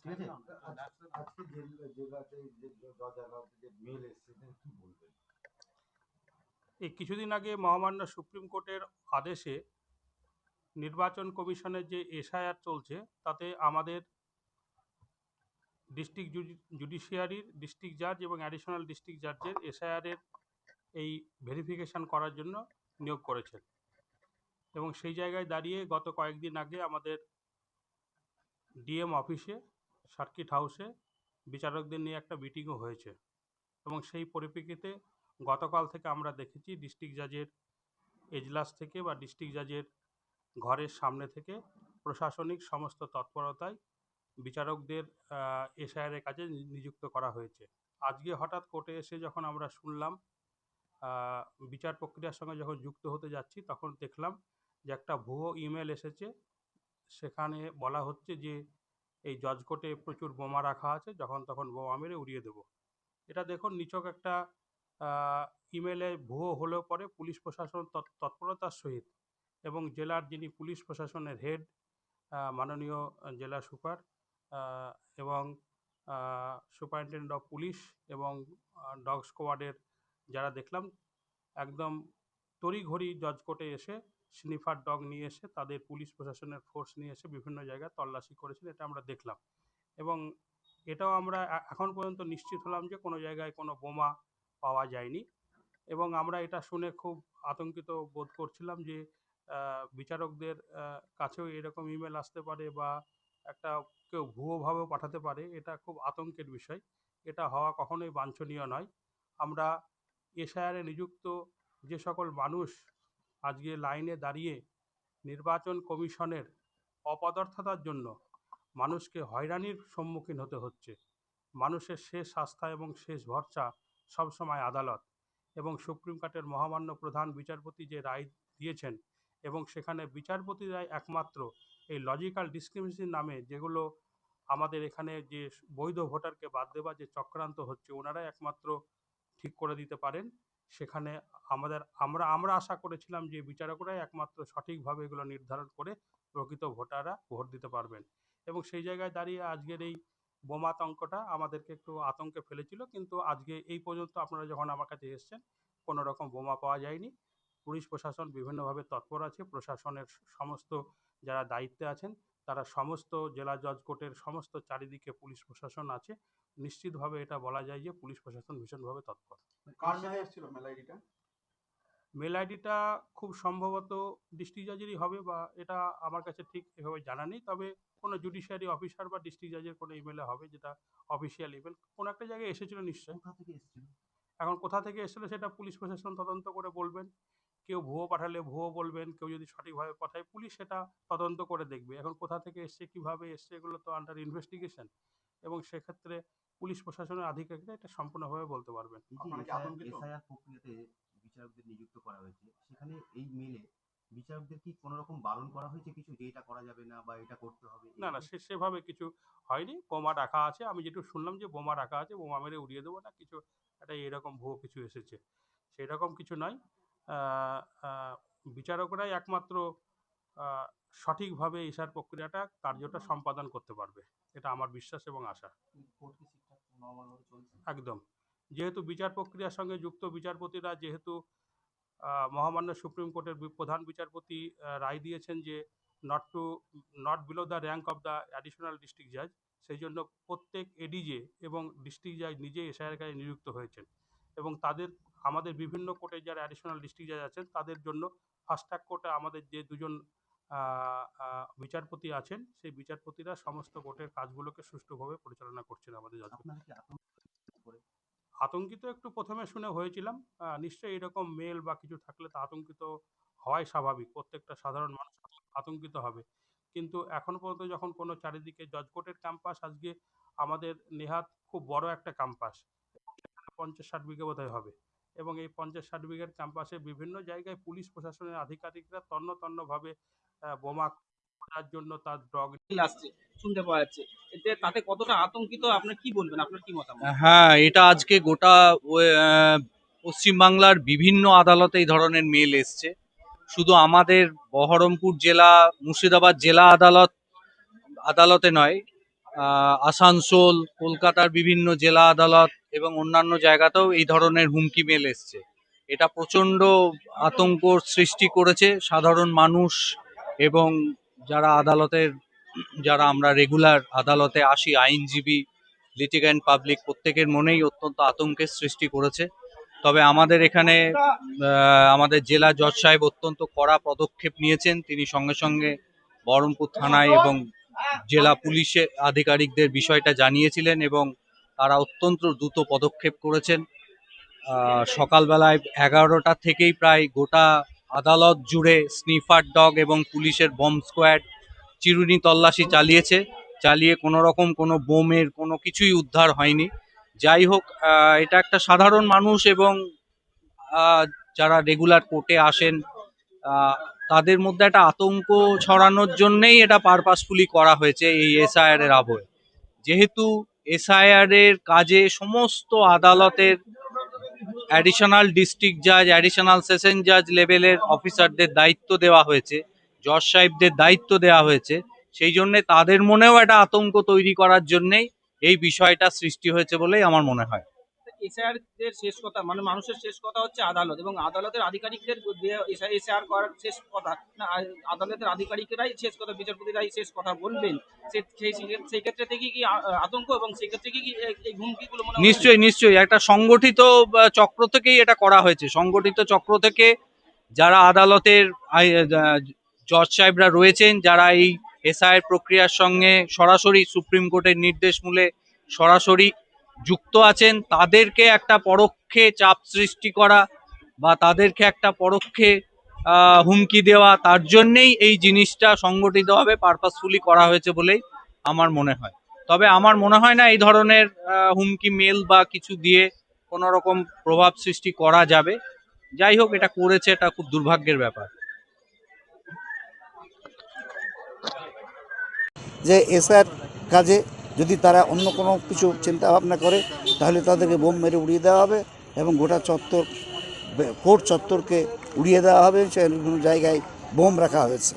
ঠিক আছে। আজকে জেলাতে যে জজ আদালতে যে মেল এসছে কি বলবেন? এই কিছুদিন আগে মহামান্য সুপ্রিম কোর্টের আদেশে নির্বাচন কমিশনের যে এসআইআর চলছে তাতে আমাদের ডিস্ট্রিক্ট জুডিশিয়ারির ডিস্ট্রিক্ট জাজ এবং অ্যাডিশনাল ডিস্ট্রিক্ট জাজের এসআইআরের এই ভেরিফিকেশন করার জন্য নিয়োগ করেছেন এবং সেই জায়গায় দাঁড়িয়ে গত কয়েকদিন আগে আমাদের ডিএম অফিসে সার্কিট হাউসে বিচারকদের নিয়ে একটা মিটিংও হয়েছে এবং সেই পরিপ্রেক্ষিতে গতকাল থেকে আমরা দেখেছি ডিস্ট্রিক্ট জাজের এজলাস থেকে বা ডিস্ট্রিক্ট জাজের ঘরের সামনে থেকে প্রশাসনিক সমস্ত তৎপরতায় বিচারকদের এসআইআরের কাজে নিযুক্ত করা হয়েছে। আজকে হঠাৎ কোর্টে এসে যখন আমরা শুনলাম, বিচার প্রক্রিয়ার সঙ্গে যখন যুক্ত হতে যাচ্ছি তখন দেখলাম যে একটা ভুয়ো ইমেল এসেছে। সেখানে বলা হচ্ছে যে এই জজ কোর্টে প্রচুর বোমা রাখা আছে, যখন তখন বোমা মেরে উড়িয়ে দেবো। এটা দেখুন নিছক একটা ইমেলে ভুয়ো হলেও পরে পুলিশ প্রশাসন তৎপরতার সহিত এবং জেলার যিনি পুলিশ প্রশাসনের হেড মাননীয় জেলা সুপার এবং সুপারিনটেন্ডেন্ট অফ পুলিশ এবং ডগ স্কোয়াডের যারা দেখলাম একদম তড়িঘড়ি জজ কোর্টে এসে স্নিফার ডগ নিয়ে এসে তাদের পুলিশ প্রশাসনের ফোর্স নিয়ে এসে বিভিন্ন জায়গায় তল্লাশি করেছেন, এটা আমরা দেখলাম। এবং এটাও আমরা এখন পর্যন্ত নিশ্চিত হলাম যে কোনো জায়গায় কোনো বোমা পাওয়া যায়নি এবং আমরা এটা শুনে খুব আতঙ্কিত বোধ করছিলাম যে বিচারকদের কাছেও এরকম ইমেল আসতে পারে বা একটা কেউ ভুয়োভাবেও পাঠাতে পারে, এটা খুব আতঙ্কের বিষয়। এটা হওয়া কখনোই বাঞ্ছনীয় নয়। আমরা এসআইআরে নিযুক্ত যে সকল মানুষ আজকে লাইনে দাঁড়িয়ে নির্বাচন কমিশনের অপদার্থতার জন্য মানুষকে হয়রানির সম্মুখীন হতে হচ্ছে, মানুষের শেষ আস্থা এবং শেষ ভরসা সবসময় আদালত এবং সুপ্রিম কোর্টের মহামান্য প্রধান বিচারপতি যে রায় দিয়েছেন এবং সেখানে বিচারপতিরাই একমাত্র এই লজিক্যাল ডিসক্রিমিনেশন নামে যেগুলো আমাদের এখানে যে বৈধ ভোটারকে বাদ দেওয়া যে চক্রান্ত হচ্ছে ওনারাই একমাত্র ঠিক করে দিতে পারেন। সেখানে আমরা আশা করেছিলাম যে বিচারকরাই একমাত্র সঠিকভাবে এগুলো নির্ধারণ করে প্রকৃত ভোটাররা ভোট দিতে পারবেন এবং সেই জায়গায় দাঁড়িয়ে আজকের এই বোমাতঙ্কটা আমাদেরকে একটু আতঙ্কে ফেলেছিল, কিন্তু আজকে এই পর্যন্ত আপনারা যখন আমার কাছে এসেছেন কোনো রকম বোমা পাওয়া যায়নি। পুলিশ প্রশাসন বিভিন্নভাবে তৎপর আছে, প্রশাসনের সমস্ত যারা দায়িত্বে আছেন তারা সমস্ত জেলা জজ কোর্টের সমস্ত চারিদিকে পুলিশ প্রশাসন আছে। নিশ্চিতভাবে এটা বলা যায় যে পুলিশ প্রশাসন ভীষণভাবে তৎপর। কার মেলে এসেছিল মেল আইডিটা? মেল আইডিটা খুব সম্ভবত ডিস্ট্রিক্ট জাজেরই হবে বা এটা আমার কাছে ঠিক এভাবে জানা নেই, তবে কোনো জুডিশিয়ারি অফিসার বা ডিস্ট্রিক্ট জাজের কোনো ইমেলে হবে যেটা অফিসিয়াল ইমেল, কোনো একটা জায়গায় এসেছিল নিশ্চয়ই। কোথা থেকে এসেছিল? এখন কোথা থেকে এসেছিলো সেটা পুলিশ প্রশাসন তদন্ত করে বলবেন। কেউ ভুয়ো পাঠালে ভুয়ো বলবেন, কেউ যদি সঠিকভাবে পাঠায় পুলিশ সেটা তদন্ত করে দেখবে। এখন কোথা থেকে এসছে, কীভাবে এসছে, এগুলো তো আন্ডার ইনভেস্টিগেশন এবং সেক্ষেত্রে পুলিশ প্রশাসনের আধিকারিকরা এটা সম্পূর্ণভাবে বলতে পারবেন। আপনারা কি আতঙ্কিত? এসআইআর প্রক্রিয়াতে বিচারকদের নিযুক্ত করা হয়েছে, সেখানে এই মেলে বিচারকদের কি কোনো রকম বারণ করা হয়েছে কিছু, যে এটা করা যাবে না বা এটা করতে হবে? না না, সেভাবে কিছু হয়নি। বোমা রাখা আছে, আমি যেটুকু শুনলাম যে বোমা রাখা আছে, বোমা মেরে উড়িয়ে দেবো না কিছু, একটা এরকম ভুয়ো কিছু এসেছে, সেরকম কিছু নয়। আহ, আহ, বিচারকরাই একমাত্র আহ, সঠিকভাবে ইসার প্রক্রিয়াটা কার্যটা সম্পাদন করতে পারবে, এটা আমার বিশ্বাস এবং আশা। একদম। যেহেতু বিচার প্রক্রিয়ার সঙ্গে যুক্ত বিচারপতিরা, যেহেতু মহামান্য সুপ্রিম কোর্টের প্রধান বিচারপতি রায় দিয়েছেন যে not not below the rank of the additional district জাজ, সেই জন্য প্রত্যেক এডিজে এবং ডিস্ট্রিক্ট জাজ নিজে এসআইয়ের কাজে নিযুক্ত হয়েছেন এবং তাদের আমাদের বিভিন্ন কোর্টে যারা অ্যাডিশনাল ডিস্ট্রিক্ট জাজ আছেন তাদের জন্য ফাস্ট ট্র্যাক কোর্টে আমাদের যে দুজন বিচারপতি আছেন সেই বিচারপতিরা সমস্ত কোর্টের কাজগুলোকে সুষ্ঠুভাবে পরিচালনা করছেন আমাদের জজ। আতঙ্কিত একটু প্রথমে শুনে হয়েছিলাম, নিশ্চয়ই এরকম মেল বা কিছু থাকলে তা আতঙ্কিত হওয়াই স্বাভাবিক, প্রত্যেকটা সাধারণ মানুষ আতঙ্কিত হবে। কিন্তু এখন পর্যন্ত যখন কোনো চারিদিকে জজ কোর্টের ক্যাম্পাস আজকে আমাদের নেহাত খুব বড় একটা ক্যাম্পাস, 50-60 বিঘে বোধহয় হবে এবং এই 50-60 বিঘের ক্যাম্পাসে বিভিন্ন জায়গায় পুলিশ প্রশাসনের আধিকারিকরা তন্ন তন্নভাবে বোমা খোঁজার জন্য তার ডগ আসছে শুনতে পাওয়া যাচ্ছে, এতে তাতে কতটা আতঙ্কিত আপনার কি বলবেন, আপনার কি মতামত? হ্যাঁ, এটা আজকে গোটা পশ্চিমবাংলার বিভিন্ন আদালতে এই ধরনের মেল এসছে। শুধু আমাদের বহরমপুর জেলা, মুর্শিদাবাদ জেলা আদালতে নয়, আসানসোল, কলকাতার বিভিন্ন জেলা আদালত এবং অন্যান্য জায়গাতেও এই ধরনের হুমকি মেল এসছে। এটা প্রচণ্ড আতঙ্কর সৃষ্টি করেছে সাধারণ মানুষ এবং যারা আমরা রেগুলার আদালতে আসি আইনজীবী, লিটিগ্যান্ট পাবলিক, প্রত্যেকের মনেই অত্যন্ত আতঙ্কের সৃষ্টি করেছে। তবে আমাদের এখানে আমাদের জেলা জজ সাহেব অত্যন্ত কড়া পদক্ষেপ নিয়েছেন। তিনি সঙ্গে সঙ্গে বহরমপুর থানায় এবং জেলা পুলিশের আধিকারিকদের বিষয়টা জানিয়েছিলেন এবং তারা অত্যন্ত দ্রুত পদক্ষেপ করেছেন। সকালবেলায় 11টা থেকেই প্রায় গোটা আদালত জুড়ে স্নিফার ডগ এবং পুলিশের বম্ব স্কোয়াড চিরুনি তল্লাশি চালিয়ে কোনো রকম কোনো বোমের কোনো কিছুই উদ্ধার হয়নি। যাই হোক, এটা একটা সাধারণ মানুষ এবং যারা রেগুলার কোর্টে আসেন তাদের মধ্যে একটা আতঙ্ক ছড়ানোর জন্যেই এটা পারপাসফুলি করা হয়েছে এই এসআইআর এর আবহে। যেহেতু এসআইআর এর কাজে সমস্ত আদালতের অ্যাডিশনাল ডিস্ট্রিক্ট জাজ, অ্যাডিশনাল সেশন জাজ লেভেলের অফিসারদের দায়িত্ব দেওয়া হয়েছে, জজ সাহেবদের দায়িত্ব দেওয়া হয়েছে, সেই জন্যে তাদের মনেও একটা আতঙ্ক তৈরি করার জন্যেই এই বিষয়টা সৃষ্টি হয়েছে বলেই আমার মনে হয়। এসআইআর এর শেষ কথা মানে মানুষের শেষ কথা হচ্ছে আদালত, এবং আদালতের আধিকারিকদের এসআইআর করার শেষ কথা না, আদালতের আধিকারিকরাই শেষ কথা, বিচারপতিরাই শেষ কথা বলবেন। সেই ক্ষেত্রে থেকে কি আতঙ্ক, এবং সেই ক্ষেত্রে কি এই হুমকিগুলো মনে হয়? নিশ্চয়ই একটা সংগঠিত চক্র থেকেই এটা করা হয়েছে। সংগঠিত চক্র থেকে যারা আদালতের জজ সাহেবরা রয়েছেন, যারা এই এসআইআর প্রক্রিয়ার সঙ্গে সরাসরি সুপ্রিম কোর্টের নির্দেশ মূলে সরাসরি যুক্ত আছেন, তাদেরকে একটা পরোক্ষে চাপ সৃষ্টি করা বা তাদেরকে একটা পরোক্ষে হুমকি দেওয়া, তার জন্যেই এই জিনিসটা সংগঠিতভাবে পারপাসফুলি করা হয়েছে বলেই আমার মনে হয়। তবে আমার মনে হয় না এই ধরনের হুমকি মেল বা কিছু দিয়ে কোনো রকম প্রভাব সৃষ্টি করা যাবে। যাই হোক, এটা করেছে, এটা খুব দুর্ভাগ্যের ব্যাপার। যে এসআর কাজে যদি তারা অন্য কোনো কিছু চিন্তা ভাবনা করে তাহলে তাদেরকে বোম মেরে উড়িয়ে দেওয়া হবে এবং গোটা চত্বর, কোর্ট চত্বরকে উড়িয়ে দেওয়া হবে। সেখানে বিভিন্ন জায়গায় বোম রাখা হয়েছে।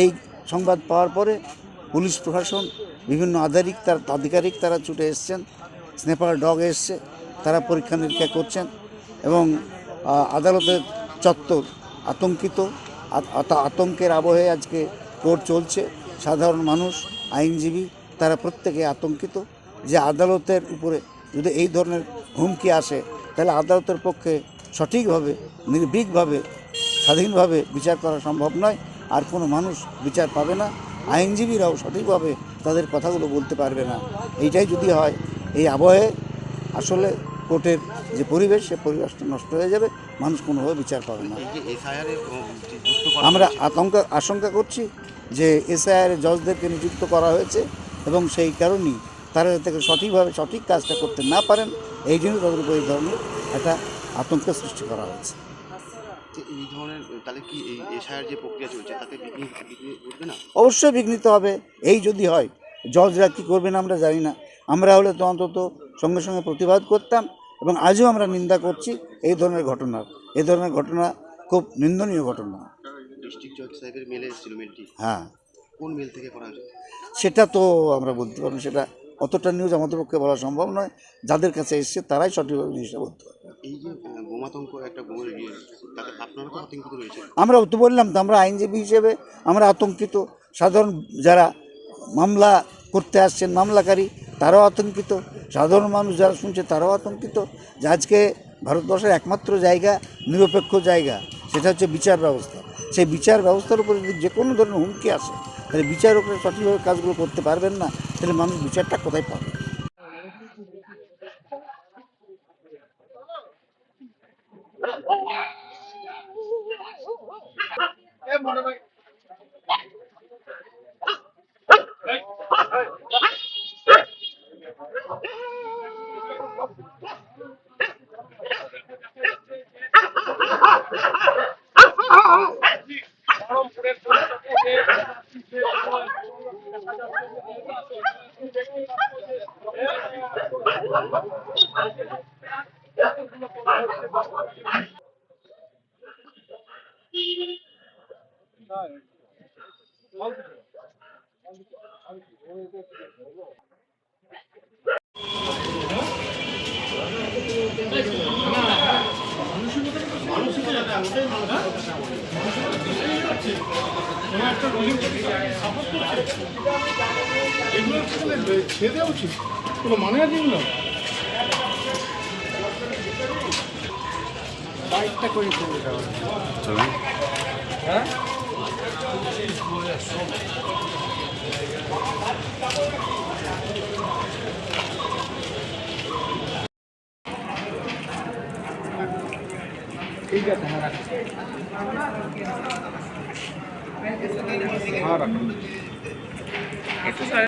এই সংবাদ পাওয়ার পরে পুলিশ প্রশাসন, বিভিন্ন আধিকারিক তারা ছুটে এসছেন, স্নেপার ডগ এসছে, তারা পরীক্ষা নিরীক্ষা করছেন এবং আদালতের চত্বর আতঙ্কিত। আতঙ্কের আবহে আজকে কোর্ট চলছে। সাধারণ মানুষ, আইনজীবী তারা প্রত্যেকে আতঙ্কিত যে আদালতের উপরে যদি এই ধরনের হুমকি আসে তাহলে আদালতের পক্ষে সঠিকভাবে, নির্ভীকভাবে, স্বাধীনভাবে বিচার করা সম্ভব নয়। আর কোনো মানুষ বিচার পাবে না, আইনজীবীরাও সঠিকভাবে তাদের কথাগুলো বলতে পারবে না। এইটাই যদি হয়, এই আবহে আসলে কোর্টের যে পরিবেশ, সে পরিবেশটা নষ্ট হয়ে যাবে, মানুষ কোনোভাবে বিচার পাবে না। এই যে এসআইআর যুক্ত করা আমরা হয়েছে, আশঙ্কা করছি যে এসআইআর জজদেরকে নিযুক্ত করা হয়েছে এবং সেই কারণেই তারা যাতে সঠিকভাবে সঠিক কাজটা করতে না পারেন, এই জন্য তাদের উপর এই ধরনের একটা আতঙ্কের সৃষ্টি করা হয়েছে। এই ধরনের তাহলে কি এই এসআইআর যে প্রক্রিয়া চলছে তাতে বিঘ্ন ঘটবে না? অবশ্যই বিঘ্নিত হবে। এই যদি হয়, জজরা কী করবেন আমরা জানি না। আমরা হলে তো অন্তত সঙ্গে সঙ্গে প্রতিবাদ করতাম এবং আজও আমরা নিন্দা করছি এই ধরনের ঘটনা খুব নিন্দনীয় ঘটনা। ডিস্ট্রিক্ট জজ সাহেবের মেলে এসেছিল, মেলটি হ্যাঁ, কোন মেল থেকে করা হয়েছে? সেটা তো আমরা বলতে পারবো, সেটা অতটা নিউজ আমাদের পক্ষে বলা সম্ভব নয়। যাদের কাছে এসছে তারাই সঠিকভাবে জিনিসটা বলতে পারবে। এই যে বোমাতঙ্ক একটা বোমের তাতে আপনারা তো আতঙ্কিত রয়েছে। আমরা তো বললাম তো, আমরা আইনজীবী হিসেবে আমরা আতঙ্কিত। সাধারণ যারা মামলা করতে আসছেন, মামলাকারী, তারাও আতঙ্কিত। সাধারণ মানুষ যারা শুনছে তারাও আতঙ্কিত যে আজকে ভারতবর্ষের একমাত্র জায়গা, নিরপেক্ষ জায়গা, সেটা হচ্ছে বিচার ব্যবস্থা। সেই বিচার ব্যবস্থার উপরে যদি যে কোনো ধরনের হুমকি আসে তাহলে বিচারকরা সঠিকভাবে কাজগুলো করতে পারবেন না, তাহলে মানুষ বিচারটা কোথায় পাবে? ছেড়ে দেওয়া উচিত, কোনো মানে আছে এগুলো? বাইকটা করে চলে যাওয়া ঠিক আছে। হ্যাঁ রাখুন, হ্যাঁ রাখুন।